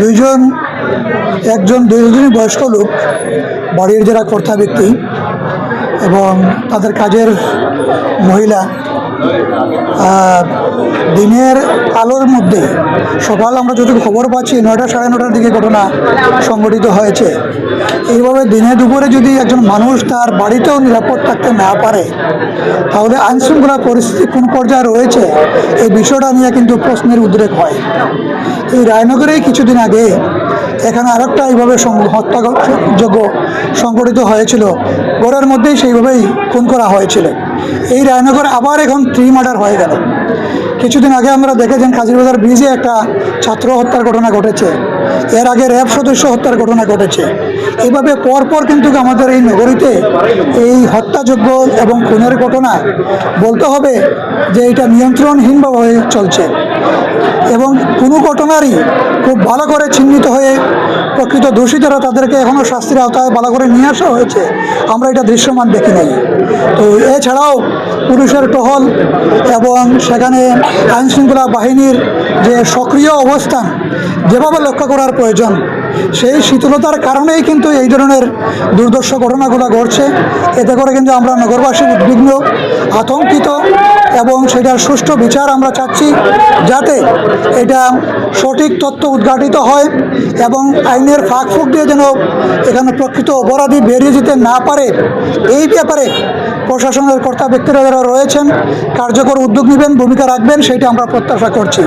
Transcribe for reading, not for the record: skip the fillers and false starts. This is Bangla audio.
দুইজন দুইজনই বয়স্ক লোক, বাড়ির যারা কর্তা ব্যক্তি এবং তাদের কাজের মহিলা দিনের আলোর মধ্যে সকাল আমরা যতটুকু খবর পাচ্ছি 9টা সাড়ে 9টার দিকে ঘটনা সংঘটিত হয়েছে। এইভাবে দিনে দুপুরে যদি একজন মানুষ তার বাড়িতেও নিরাপদ থাকতে না পারে তাহলে আইনশৃঙ্খলা পরিস্থিতি কোন পর্যায়ে রয়েছে এই বিষয়টা নিয়ে কিন্তু প্রশ্নের উদ্রেক হয়। এই রায়নগরেই কিছুদিন আগে এখানে আরেকটা এইভাবে হত্যাযোগ্য সংঘটিত হয়েছিল, ঘরের মধ্যেই সেইভাবেই খুন করা হয়েছিল। এই রায়নগর আবার এখন মার্ডার হয়ে গেল। কিছুদিন আগে আমরা দেখেছেন কাজীবাজার ব্রিজে একটা ছাত্র হত্যার ঘটনা ঘটেছে, এর আগে র্যাব সদস্য হত্যার ঘটনা ঘটেছে। এইভাবে পরপর কিন্তু আমাদের এই নগরীতে এই হত্যাযোগ্য এবং খুনের ঘটনা বলতে হবে যে এটা নিয়ন্ত্রণহীনভাবে চলছে এবং কোনো ঘটনারই খুব ভালো করে চিহ্নিত হয়ে প্রকৃত দোষী যারা তাদেরকে এখনও শাস্তির আওতায় ভালো করে নিয়ে আসা হয়েছে, আমরা এটা দৃশ্যমান দেখি নাই। তো এছাড়াও পুলিশের টহল এবং সেখানে আইনশৃঙ্খলা বাহিনীর যে সক্রিয় অবস্থান যেভাবে লক্ষ্য করার প্রয়োজন, সেই শীতলতার কারণেই কিন্তু এই ধরনের দুর্দর্শ ঘটনাগুলো ঘটছে। এতে করে কিন্তু আমরা নগরবাসী উদ্বিগ্ন, আতঙ্কিত এবং সেটার সুষ্ঠু বিচার আমরা চাচ্ছি, যাতে এটা সঠিক তথ্য উদ্ঘাটিত হয় এবং আইনের ফাঁক ফুক দিয়ে যেন এখানে প্রকৃত অপরাধী বেরিয়ে যেতে না পারে। এই ব্যাপারে প্রশাসনের কর্তা ব্যক্তিরা যারা রয়েছেন কার্যকর উদ্যোগ নেবেন, ভূমিকা রাখবেন, সেটা আমরা প্রত্যাশা করছি।